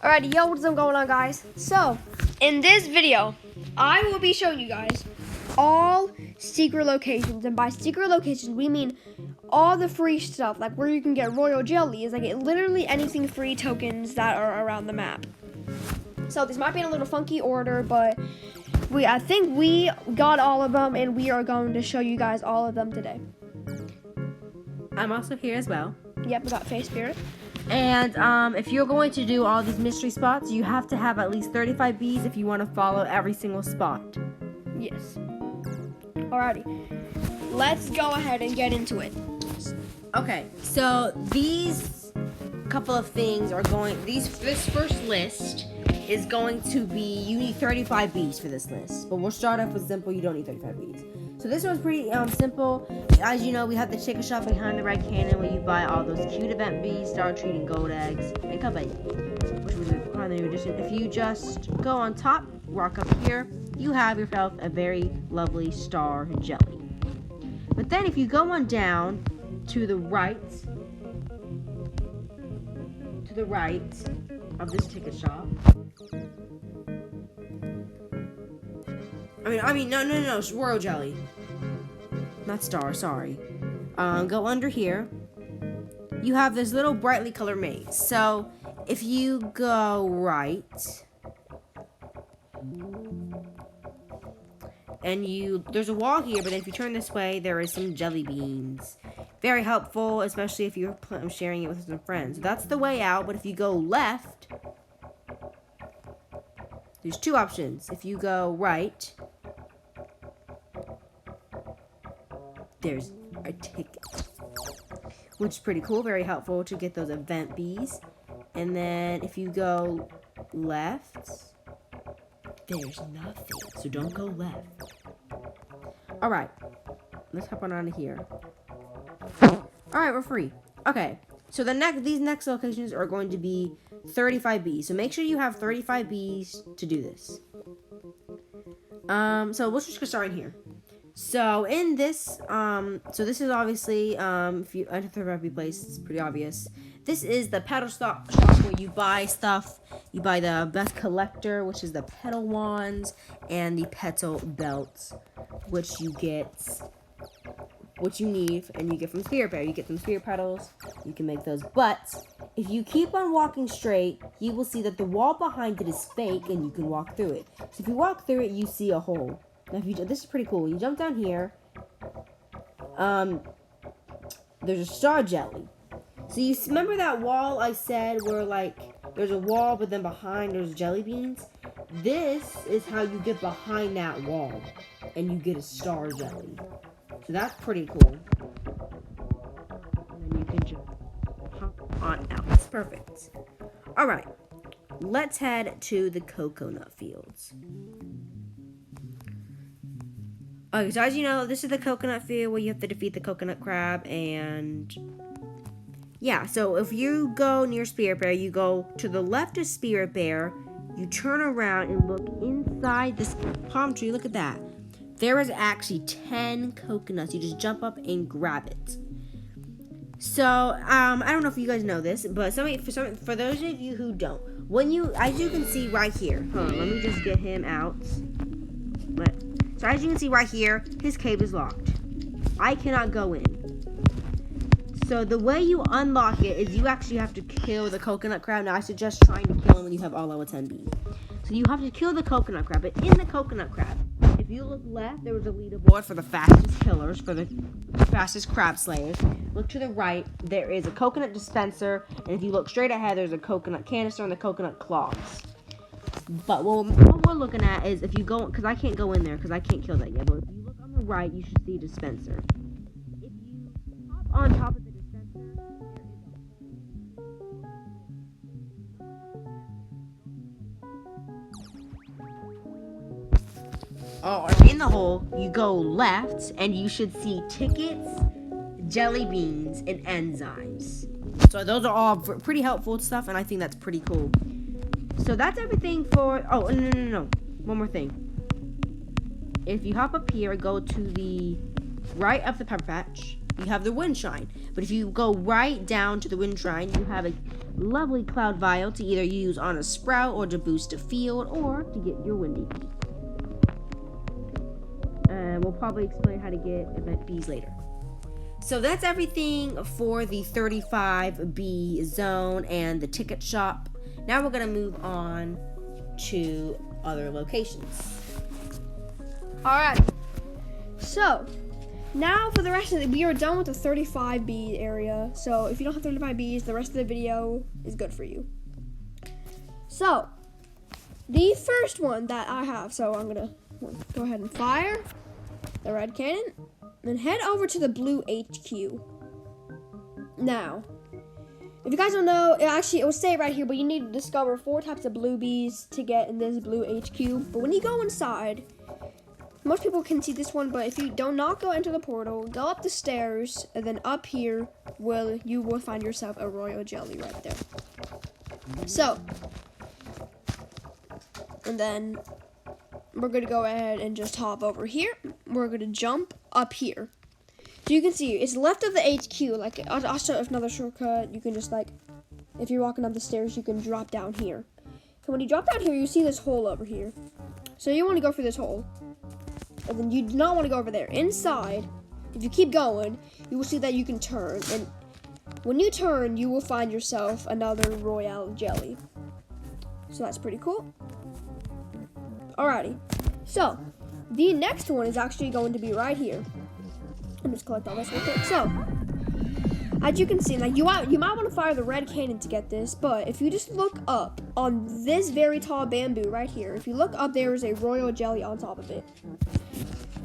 Alrighty, yo, what's going on, guys? So, in this video, I will be showing you guys all secret locations, and by secret locations, we mean all the free stuff, like where you can get Royal Jellies, like literally anything free tokens that are around the map. So this might be in a little funky order, but I think we got all of them, and we are going to show you guys all of them today. I'm also here as well. Yep, we got Face Spirit. And if you're going to do all these mystery spots, you have to have at least 35 bees if you want to follow every single spot. Yes. Alrighty. Let's go ahead and get into it. Okay, so these couple of things are this first list is going to be, you need 35 bees for this list. But we'll start off with simple, you don't need 35 bees. So this one's pretty simple. As you know, we have the chicken shop behind the red cannon where you buy all those cute event bees, star treat, and gold eggs, and company, which was on the new edition. If you just go on top, walk up here, you have yourself a very lovely star jelly. But then if you go on down to the right of this ticket shop, no, it's Royal Jelly. Not star, sorry. Go under here. You have this little brightly colored maze. So, if you go right, and there's a wall here, but if you turn this way, there is some jelly beans. Very helpful, especially if you're sharing it with some friends. So that's the way out, but if you go left, there's two options. If you go right, there's a ticket, which is pretty cool, very helpful to get those event bees. And then if you go left, there's nothing, so don't go left. Alright, let's hop on out of here. Alright, we're free. Okay, so these next locations are going to be 35 bees, so make sure you have 35 bees to do this. So let's just get started here. So in this, so this is obviously, if you enter the rugby place, it's pretty obvious. This is the petal shop where you buy stuff. You buy the best collector, which is the petal wands, and the petal belts, which you need, and you get from Spirit Bear. You get some spirit petals, you can make those. But if you keep on walking straight, you will see that the wall behind it is fake, and you can walk through it. So if you walk through it, you see a hole. Now, this is pretty cool. You jump down here. There's a star jelly. So you remember that wall I said where, like, there's a wall, but then behind there's jelly beans? This is how you get behind that wall, and you get a star jelly. So that's pretty cool. And then you can just hop on out. It's perfect. All right. Let's head to the coconut fields. Okay, so as you know, this is the coconut field where you have to defeat the coconut crab, and yeah, so if you go near Spirit Bear, you go to the left of Spirit Bear, you turn around and look inside this palm tree. Look at that. There is actually 10 coconuts. You just jump up and grab it. So, I don't know if you guys know this, but for those of you who don't, as you can see right here, hold on, let me just get him out. So as you can see right here, his cave is locked. I cannot go in. So the way you unlock it is you actually have to kill the coconut crab. Now I suggest trying to kill him when you have all level 10 bees. So you have to kill the coconut crab. But in the coconut crab, if you look left, there was a leaderboard for the fastest killers, for the fastest crab slayers. Look to the right, there is a coconut dispenser. And if you look straight ahead, there's a coconut canister and the coconut claws. But what we're looking at is if you go, because I can't go in there because I can't kill that yet. But if you look on the right, you should see a dispenser. If you hop on top of the dispenser, in the hole, you go left, and you should see tickets, jelly beans, and enzymes. So those are all pretty helpful stuff, and I think that's pretty cool. So that's everything for... Oh, no. One more thing. If you hop up here, go to the right of the pepper patch, you have the wind shrine. But if you go right down to the wind shrine, you have a lovely cloud vial to either use on a sprout or to boost a field or to get your windy bee. And we'll probably explain how to get event bees later. So that's everything for the 35 bee zone and the ticket shop. Now we're going to move on to other locations. Alright. So, now for the rest of we are done with the 35 bee area. So if you don't have 35 bees, the rest of the video is good for you. So, the first one that I have, so I'm going to go ahead and fire the red cannon. Then head over to the blue HQ. Now, if you guys don't know, it will say right here, but you need to discover 4 types of blue bees to get in this blue HQ. But when you go inside, most people can see this one, but if you do not go into the portal, go up the stairs, and then up here, you will find yourself a royal jelly right there. So, and then we're going to go ahead and just hop over here. We're going to jump up here. So you can see, it's left of the HQ. Like, I'll show another shortcut. You can just, like, if you're walking up the stairs, you can drop down here. So when you drop down here, you see this hole over here. So you want to go for this hole. And then you do not want to go over there. Inside, if you keep going, you will see that you can turn. And when you turn, you will find yourself another Royal Jelly. So that's pretty cool. Alrighty. So, the next one is actually going to be right here. Let me just collect all this real quick. So, as you can see, like you might want to fire the red cannon to get this, but if you just look up on this very tall bamboo right here, if you look up, there is a royal jelly on top of it.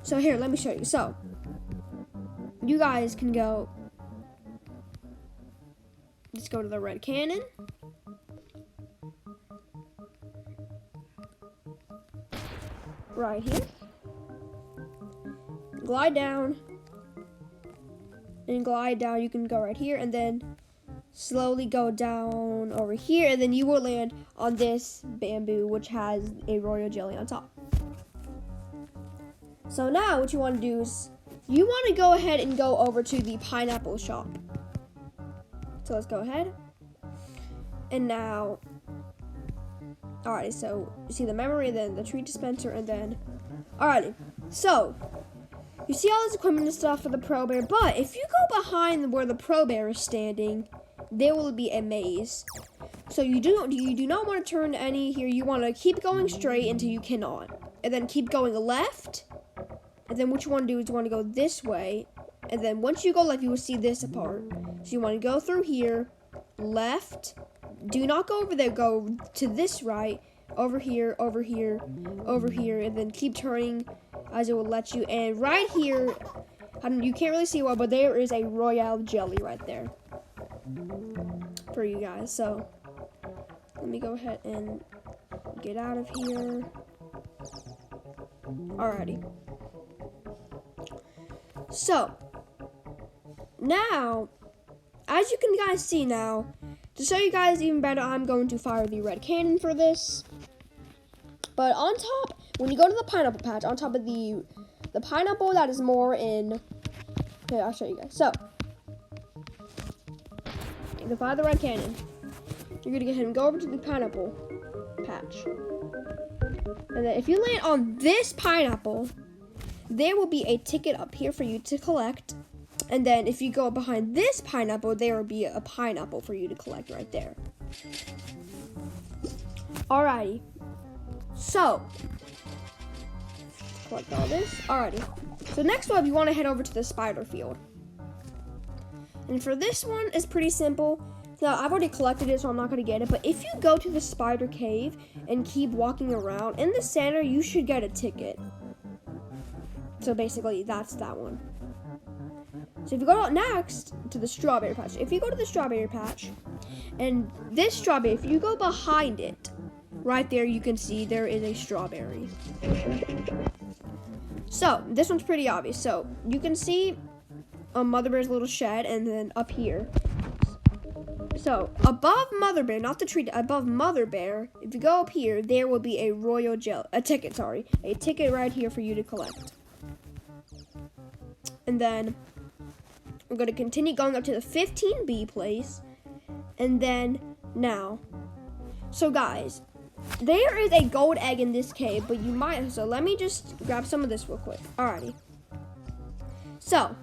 So here, let me show you. So, you guys can go, just go to the red cannon. Right here. Glide down. And glide down, you can go right here, and then slowly go down over here, and then you will land on this bamboo, which has a royal jelly on top. So now what you want to do is, you want to go ahead and go over to the pineapple shop. So let's go ahead. And now, alrighty, so you see the memory, then the treat dispenser, and then, alrighty, so you see all this equipment and stuff for the pro bear, but if you go behind where the pro bear is standing, there will be a maze. So you do not want to turn any here. You want to keep going straight until you cannot, and then keep going left. And then what you want to do is you want to go this way, and then once you go left, you will see this apart. So you want to go through here, left. Do not go over there. Go to this right, over here, over here, over here, and then keep turning as it will let you. And right here, you can't really see well, but there is a royal jelly right there for you guys. So let me go ahead and get out of here. Alrighty. So now, as you can guys see now, to show you guys even better, I'm going to fire the red cannon for this. But on top, when you go to the pineapple patch, on top of the pineapple that is more in, okay, I'll show you guys. So, you can fire the red cannon. You're going to get him, go over to the pineapple patch. And then if you land on this pineapple, there will be a ticket up here for you to collect. And then if you go behind this pineapple, there will be a pineapple for you to collect right there. Alrighty. So, collect all this. Alrighty. So next up, you want to head over to the spider field. And for this one, it's pretty simple. Now, I've already collected it, so I'm not going to get it. But if you go to the spider cave and keep walking around, in the center, you should get a ticket. So basically, that's that one. So if you go next to the strawberry patch, if you go to the strawberry patch, and this strawberry, if you go behind it, right there you can see there is a strawberry. So this one's pretty obvious. So you can see Mother Bear's little shed, and then up here. So above Mother Bear, not the tree, above Mother Bear, if you go up here, there will be a royal a ticket right here for you to collect. And then we're going to continue going up to the 15B place. And then Now, so guys, there is a gold egg in this cave, but you might, so let me just grab some of this real quick. Alrighty. So,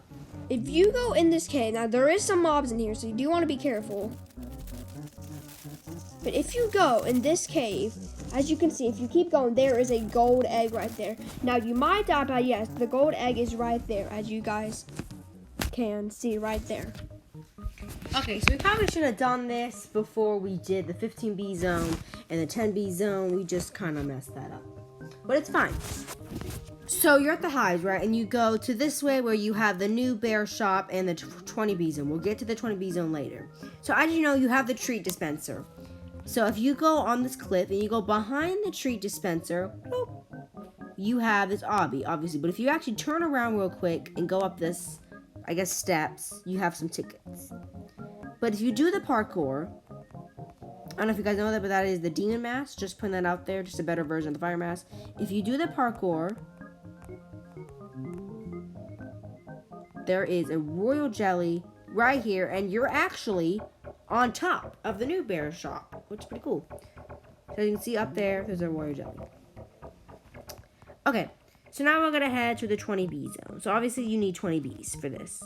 if you go in this cave, now there is some mobs in here, so you do want to be careful. But if you go in this cave, as you can see, if you keep going, there is a gold egg right there. Now, you might die, but yes, the gold egg is right there, as you guys can see right there. Okay, so we probably should have done this before we did the 15B zone and the 10B zone. We just kind of messed that up. But it's fine. So you're at the hives, right? And you go to this way where you have the new bear shop and the 20B zone. We'll get to the 20B zone later. So as you know, you have the treat dispenser. So if you go on this cliff and you go behind the treat dispenser, you have this obby, obviously. But if you actually turn around real quick and go up this, I guess, steps, you have some tickets. But if you do the parkour, I don't know if you guys know that, but that is the demon mask. Just putting that out there, just a better version of the fire mask. If you do the parkour, there is a Royal Jelly right here, and you're actually on top of the new bear shop, which is pretty cool. So you can see up there, there's a Royal Jelly. Okay, so now we're gonna head to the 20B zone. So obviously you need 20 Bs for this.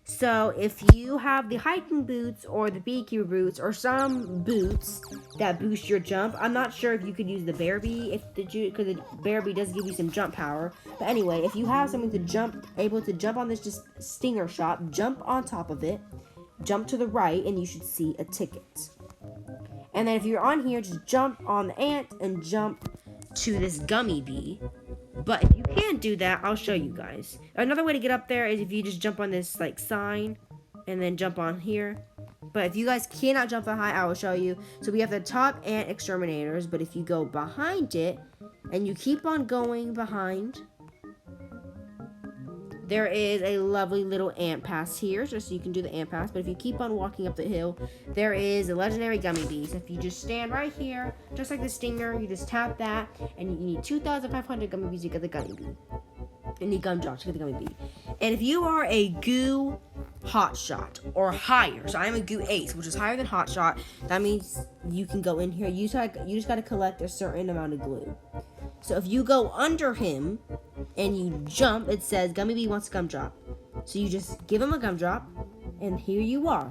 So if you have the hiking boots or the beekeeper boots or some boots that boost your jump, I'm not sure if you could use the bear bee because the bear bee does give you some jump power. But anyway, if you have something to jump, able to jump on this just stinger shop, jump on top of it, jump to the right, and you should see a ticket. And then if you're on here, just jump on the ant and jump to this gummy bee. But if you can't do that, I'll show you guys. Another way to get up there is if you just jump on this like sign and then jump on here. But if you guys cannot jump that high, I will show you. So we have the top ant exterminators, but if you go behind it and you keep on going behind, there is a lovely little ant pass here, just so you can do the ant pass. But if you keep on walking up the hill, there is a legendary gummy bee. So if you just stand right here, just like the stinger, you just tap that, and you need 2,500 gummy bees to get the gummy bee. You need gum drops to get the gummy bee. And if you are a goo hotshot or higher, so I'm a goo ace, which is higher than hotshot, that means you can go in here. You just got to collect a certain amount of glue. So if you go under him and you jump, it says Gummy Bee wants a gum drop. So you just give him a gum drop, and here you are.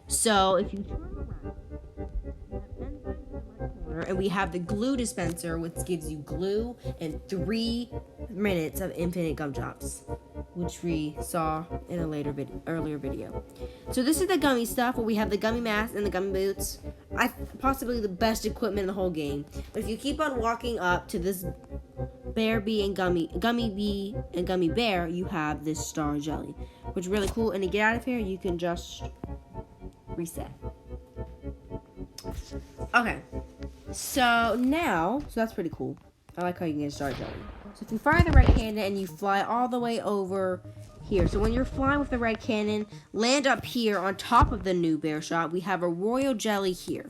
So if you turn around, and we have the glue dispenser, which gives you glue and 3 minutes of infinite gum drops, which we saw in a earlier video. So this is the gummy stuff, where we have the gummy mask and the gummy boots. Possibly the best equipment in the whole game. But if you keep on walking up to this bear bee and gummy bee and gummy bear, you have this star jelly, which is really cool. And to get out of here, you can just reset. Okay, so that's pretty cool. I like how you can get a star jelly. So if you fire the red cannon and you fly all the way over here, so when you're flying with the red cannon, land up here on top of the new bear shop. We have a Royal Jelly here.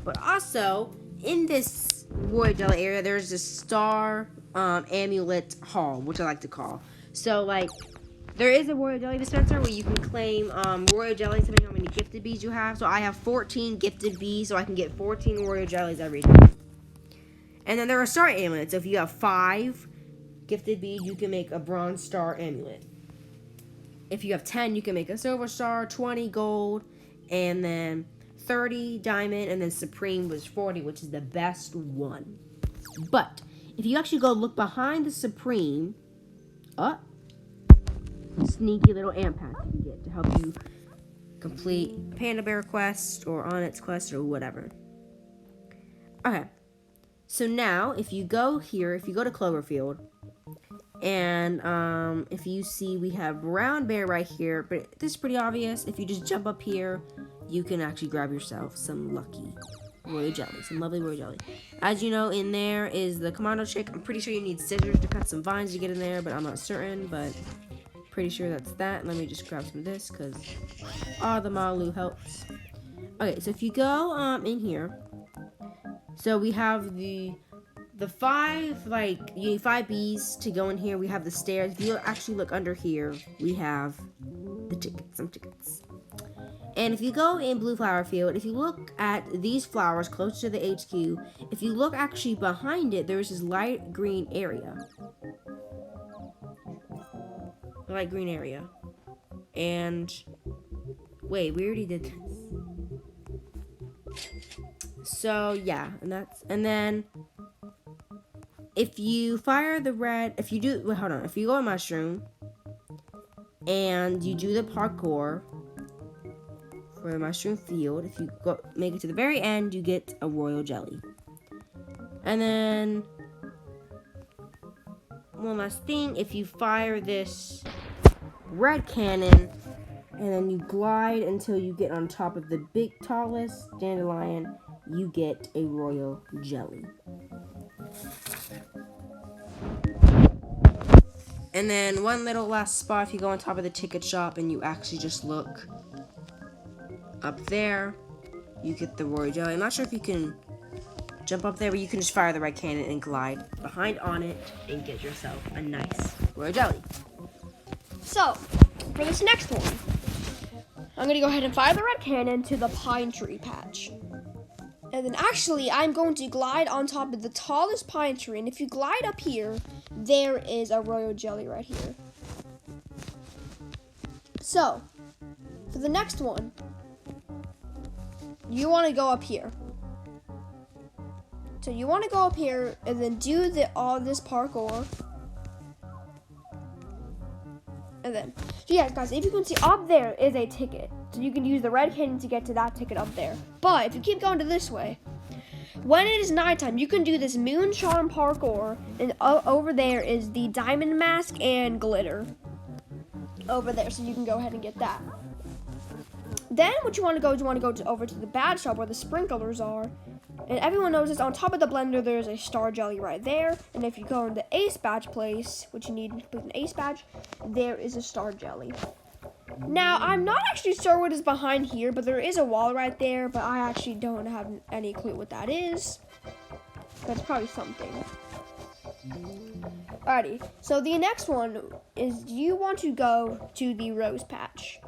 But also, in this Royal Jelly area, there's this star amulet hall, which I like to call. So, like, there is a Royal Jelly dispenser where you can claim Royal Jellies depending on how many gifted bees you have. So I have 14 gifted bees, so I can get 14 Royal Jellies every day. And then there are star amulets. So if you have 5 gifted bees, you can make a bronze star amulet. If you have 10, you can make a silver star, 20 gold, and then 30 diamond, and then supreme was 40, which is the best one. But if you actually go look behind the supreme, sneaky little amp pack you can get to help you complete Panda Bear quest or Onyx quest or whatever. Okay, so now if you go here, if you go to Cloverfield, and if you see, we have brown bear right here, but this is pretty obvious. If you just jump up here, you can actually grab yourself some lucky Royal Jelly, some lovely Royal Jelly. As you know, in there is the commando chick. I'm pretty sure you need scissors to cut some vines to get in there, but I'm not certain, but pretty sure that's that. Let me just grab some of this, because all the Malu helps. Okay, so if you go in here, so we have the 5, like, you need 5 bees to go in here. We have the stairs. If you actually look under here, we have the tickets, some tickets. And if you go in Blue Flower Field, if you look at these flowers close to the HQ, if you look actually behind it, there's this light green area. Light green area. And wait, we already did this. So yeah, and then if you fire the red, if you go on mushroom and you do the parkour for the mushroom field, if you make it to the very end, you get a royal jelly. And then one last thing, if you fire this red cannon and then you glide until you get on top of the tallest dandelion, you get a royal jelly. And then one little last spot, if you go on top of the ticket shop and you actually just look up there, you get the royal jelly. I'm not sure if you can jump up there, but you can just fire the red cannon and glide behind on it and get yourself a nice royal jelly. So, for this next one, I'm going to go ahead and fire the red cannon to the pine tree patch. And then actually, I'm going to glide on top of the tallest pine tree. And if you glide up here, there is a royal jelly right here. So, for the next one, you want to go up here. So you want to go up here and then do all this parkour. And then, so yeah, guys, if you can see up there is a ticket. So you can use the red cannon to get to that ticket up there. But if you keep going to this way, when it is nighttime, you can do this moon charm parkour. And over there is the diamond mask and glitter. Over there, so you can go ahead and get that. Then what you want to go is over to the bad shop where the sprinklers are. And everyone knows this, on top of the blender, there's a star jelly right there. And if you go in the ace badge place, which you need to put an ace badge, there is a star jelly. Now, I'm not actually sure what is behind here, but there is a wall right there, but I actually don't have any clue what that is. But it's probably something. Alrighty, so the next one is, you want to go to the rose patch.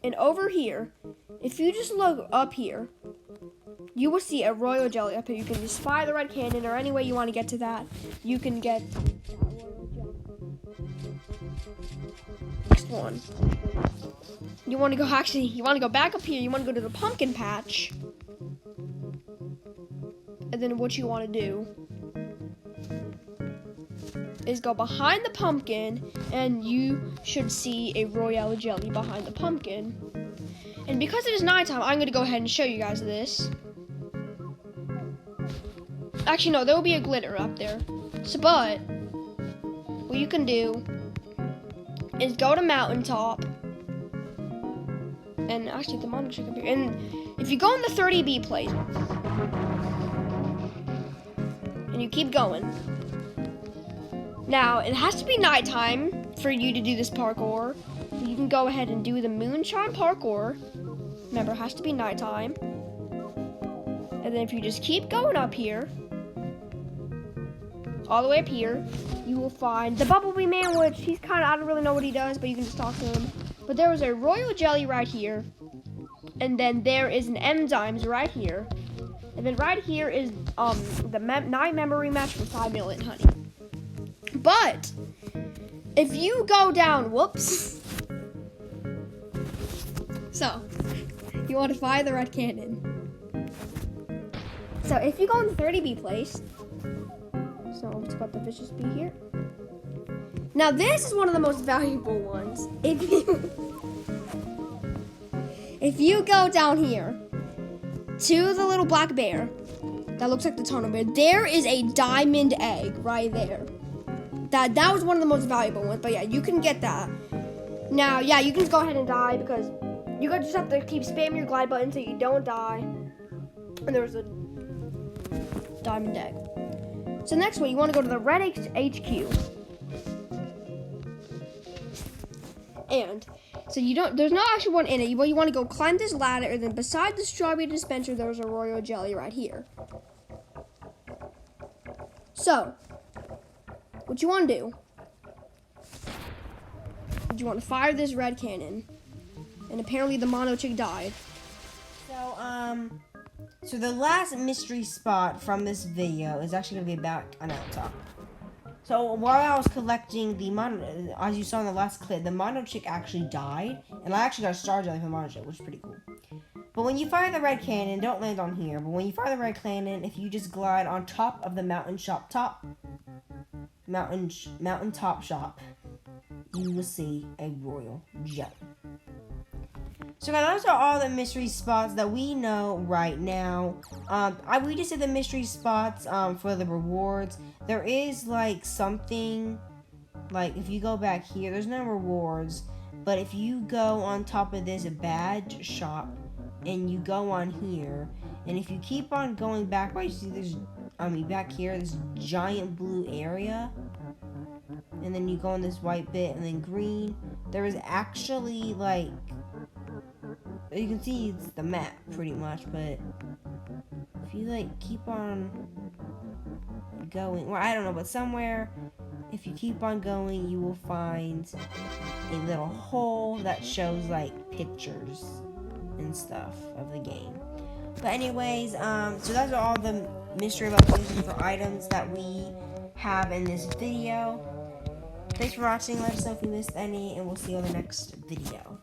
And over here, if you just look up here, you will see a royal jelly up here. You can just fire the red cannon, or any way you want to get to that, you can get next one. You want to go back up here. You want to go to the pumpkin patch. And then what you want to do is go behind the pumpkin, and you should see a royal jelly behind the pumpkin. And because it is nighttime, I'm going to go ahead and show you guys this. Actually, no, there will be a glitter up there. But what you can do is go to mountaintop. And actually, the monitor should appear. And if you go in the 30B place, and you keep going. Now, it has to be nighttime for you to do this parkour. You can go ahead and do the moonshine parkour. Remember, it has to be nighttime. And then if you just keep going up here, all the way up here, you will find the Bumblebee Man, which he's kind of, I don't really know what he does, but you can just talk to him. But there was a royal jelly right here. And then there is an M-Dimes right here. And then right here is the night memory match for 5 million honey. But if you go down, whoops. So, you want to fire the red cannon. So if you go in the 30B place, so let's put the vicious bee here. Now this is one of the most valuable ones. If you go down here to the little black bear that looks like the tunnel bear, there is a diamond egg right there. That was one of the most valuable ones, but yeah, you can get that. Now, yeah, you can just go ahead and die, because you just have to keep spamming your glide button so you don't die. And there's a diamond egg. So next one, you want to go to the red HQ. And so there's not actually one in it, but you want to go climb this ladder, and then beside the strawberry dispenser, there's a royal jelly right here. So what you want to do But you want to fire this red cannon. And apparently the mono chick died. So the last mystery spot from this video is actually gonna be back on the top. So while I was collecting the mono, as you saw in the last clip, the mono chick actually died, and I actually got a star jelly from the mono chick, which is pretty cool. But when you fire the red cannon, don't land on here. But when you fire the red cannon, if you just glide on top of the mountain top shop, you will see a royal jelly. So guys, those are all the mystery spots that we know right now. We just did the mystery spots for the rewards. There is like something, like if you go back here, there's no rewards. But if you go on top of this badge shop and you go on here, and if you keep on going back, right, you see there's, back here, this giant blue area. And then you go on this white bit and then green. There is actually like, you can see it's the map pretty much, but if you like keep on going, well, I don't know, but somewhere, if you keep on going, you will find a little hole that shows like pictures and stuff of the game. But anyways, so those are all the mystery locations for items that we have in this video. Thanks for watching. Let us know if you missed any, and we'll see you on the next video.